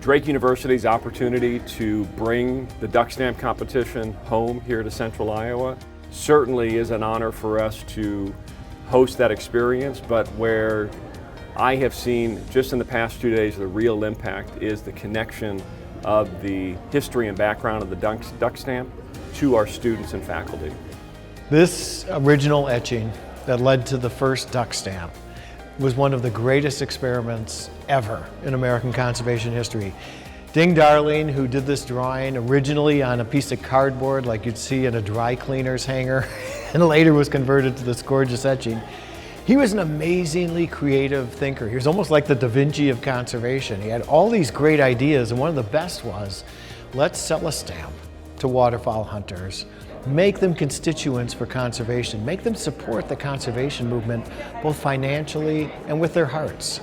Drake University's opportunity to bring the duck stamp competition home here to Central Iowa certainly is an honor for us to host that experience, but where I have seen just in the past 2 days the real impact is the connection of the history and background of the duck stamp to our students and faculty. This original etching that led to the first duck stamp was one of the greatest experiments ever in American conservation history. Ding Darling, who did this drawing originally on a piece of cardboard like you'd see in a dry cleaner's hanger and later was converted to this gorgeous etching, he was an amazingly creative thinker. He was almost like the Da Vinci of conservation. He had all these great ideas, and one of the best was, let's sell a stamp to waterfowl hunters. Make them constituents for conservation. Make them support the conservation movement, both financially and with their hearts.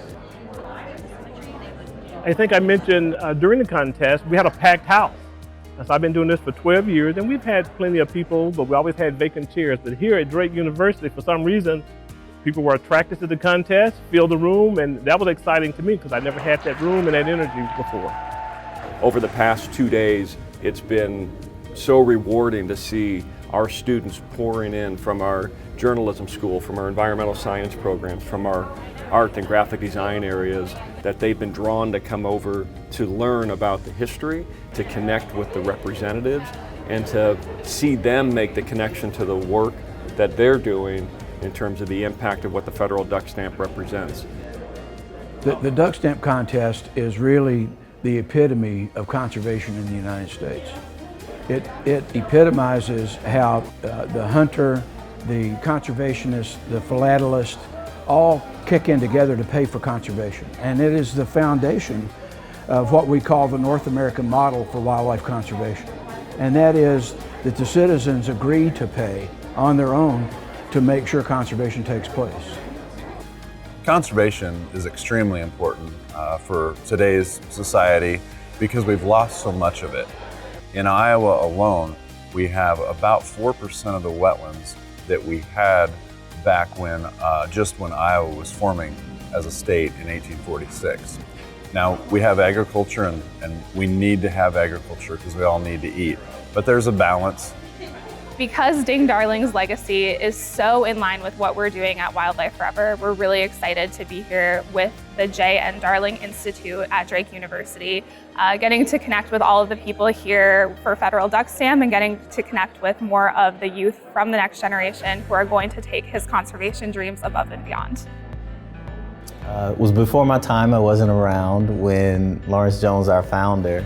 I think I mentioned during the contest, we had a packed house. So I've been doing this for 12 years, and we've had plenty of people, but we always had vacant chairs. But here at Drake University, for some reason, people were attracted to the contest, filled the room, and that was exciting to me because I never had that room and that energy before. Over the past 2 days, it's been so rewarding to see our students pouring in from our journalism school, from our environmental science programs, from our art and graphic design areas, that they've been drawn to come over to learn about the history, to connect with the representatives, and to see them make the connection to the work that they're doing in terms of the impact of what the federal duck stamp represents. The duck stamp contest is really the epitome of conservation in the United States. It epitomizes how the hunter, the conservationist, the philatelist all kick in together to pay for conservation. And it is the foundation of what we call the North American model for wildlife conservation. And that is that the citizens agree to pay on their own to make sure conservation takes place. Conservation is extremely important for today's society because we've lost so much of it. In Iowa alone, we have about 4% of the wetlands that we had back when, just when Iowa was forming as a state in 1846. Now, we have agriculture and we need to have agriculture because we all need to eat, but there's a balance. Because Ding Darling's legacy is so in line with what we're doing at Wildlife Forever, we're really excited to be here with the J.N. Darling Institute at Drake University, getting to connect with all of the people here for Federal Duck Stamp and getting to connect with more of the youth from the next generation who are going to take his conservation dreams above and beyond. It was before my time. I wasn't around when Lawrence Jones, our founder,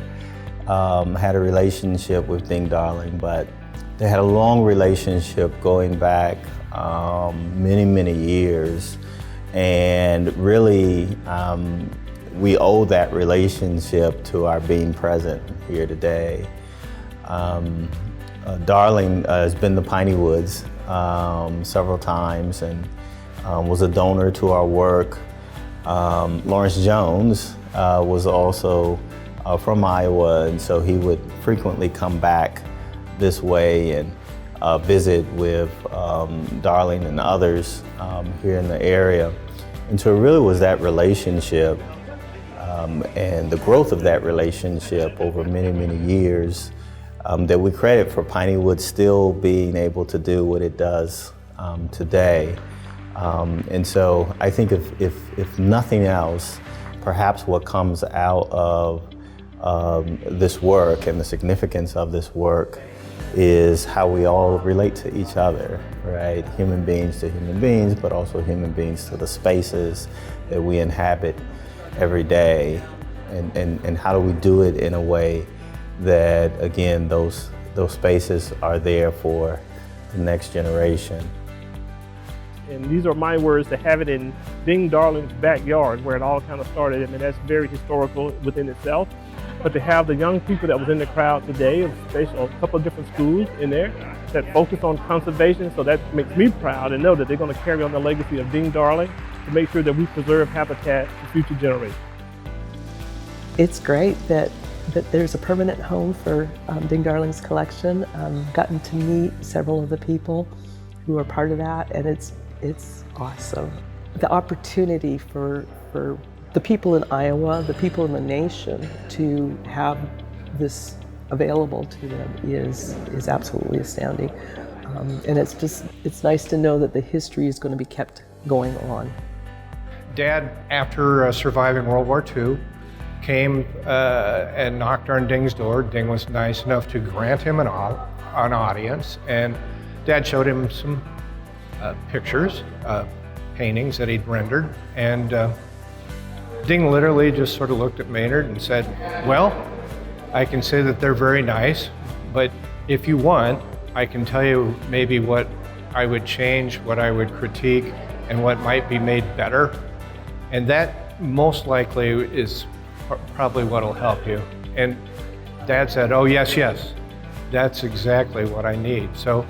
had a relationship with Ding Darling, but they had a long relationship going back many, many years. And really, we owe that relationship to our being present here today. Darling has been to Piney Woods several times and was a donor to our work. Lawrence Jones was also from Iowa, and so he would frequently come back this way and visit with Darling and others here in the area. And so it really was that relationship and the growth of that relationship over many, many years that we credit for Piney Woods still being able to do what it does today. And so I think if nothing else, perhaps what comes out of this work and the significance of this work is how we all relate to each other, right? Human beings to human beings, but also human beings to the spaces that we inhabit every day. And how do we do it in a way that, again, those spaces are there for the next generation. And these are my words, to have it in Ding Darling's backyard where it all kind of started. I mean, that's very historical within itself. But to have the young people that was in the crowd today, especially a couple of different schools in there that focus on conservation, so that makes me proud and know that they're going to carry on the legacy of Ding Darling to make sure that we preserve habitat for future generations. It's great that there's a permanent home for Ding Darling's collection. Gotten to meet several of the people who are part of that, and it's awesome. The opportunity for the people in Iowa, the people in the nation, to have this available to them is absolutely astounding. And it's nice to know that the history is going to be kept going on. Dad, after surviving World War II, came and knocked on Ding's door. Ding was nice enough to grant him an audience, and Dad showed him some pictures, paintings that he'd rendered, and Ding literally just sort of looked at Maynard and said, well, I can say that they're very nice, but if you want, I can tell you maybe what I would change, what I would critique, and what might be made better. And that most likely is probably what will help you. And Dad said, oh yes, that's exactly what I need. So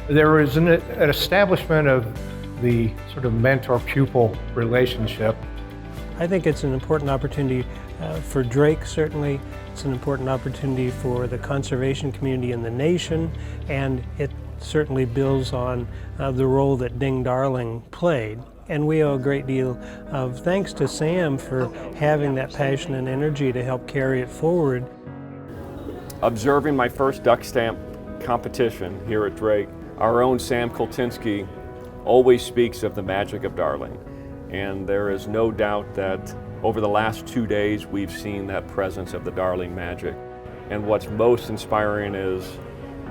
there was an establishment of the sort of mentor-pupil relationship. I think it's an important opportunity for Drake, certainly. It's an important opportunity for the conservation community in the nation, and it certainly builds on the role that Ding Darling played. And we owe a great deal of thanks to Sam for having that passion and energy to help carry it forward. Observing my first duck stamp competition here at Drake, our own Sam Kultinsky always speaks of the magic of Darling. And there is no doubt that over the last 2 days we've seen that presence of the Darling magic. And what's most inspiring is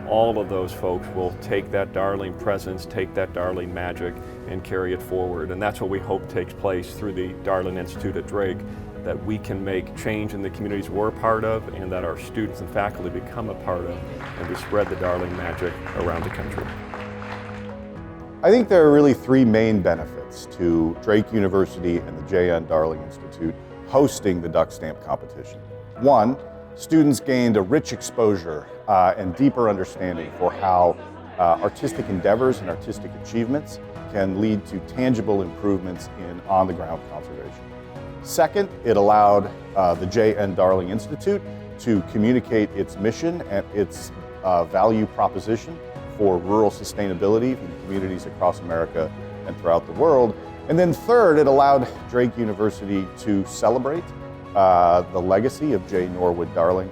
all of those folks will take that Darling presence, take that Darling magic, and carry it forward. And that's what we hope takes place through the Darling Institute at Drake, that we can make change in the communities we're a part of, and that our students and faculty become a part of, and we spread the Darling magic around the country. I think there are really three main benefits to Drake University and the J.N. Darling Institute hosting the duck stamp competition. One, students gained a rich exposure and deeper understanding for how artistic endeavors and artistic achievements can lead to tangible improvements in on-the-ground conservation. Second, it allowed the J.N. Darling Institute to communicate its mission and its value proposition for rural sustainability in communities across America and throughout the world. And then third, it allowed Drake University to celebrate the legacy of J. Norwood Darling,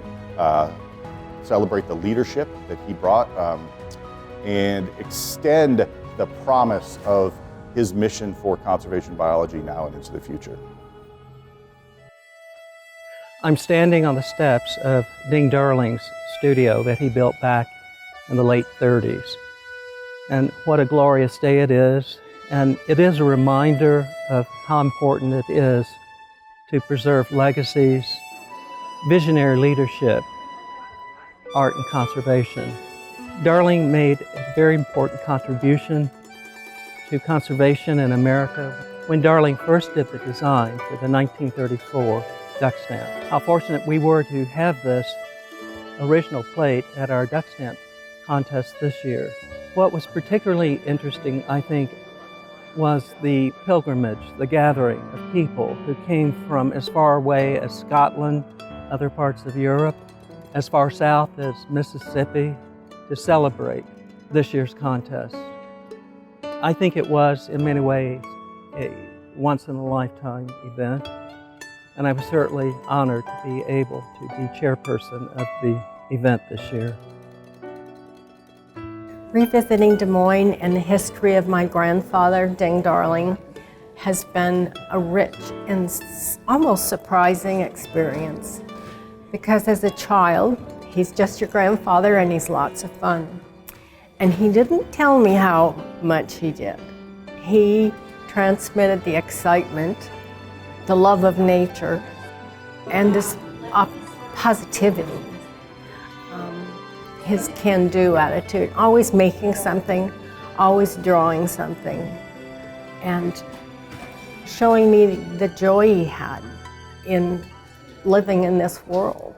celebrate the leadership that he brought, and extend the promise of his mission for conservation biology now and into the future. I'm standing on the steps of Ding Darling's studio that he built back in the late 30s. And what a glorious day it is. And it is a reminder of how important it is to preserve legacies, visionary leadership, art and conservation. Darling made a very important contribution to conservation in America when Darling first did the design for the 1934 duck stamp. How fortunate we were to have this original plate at our duck stamp contest this year. What was particularly interesting, I think, was the pilgrimage, the gathering of people who came from as far away as Scotland, other parts of Europe, as far south as Mississippi, to celebrate this year's contest. I think it was, in many ways, a once-in-a-lifetime event, and I was certainly honored to be able to be chairperson of the event this year. Revisiting Des Moines and the history of my grandfather, Ding Darling, has been a rich and almost surprising experience. Because as a child, he's just your grandfather and he's lots of fun. And he didn't tell me how much he did. He transmitted the excitement, the love of nature, and this positivity. His can-do attitude, always making something, always drawing something, and showing me the joy he had in living in this world.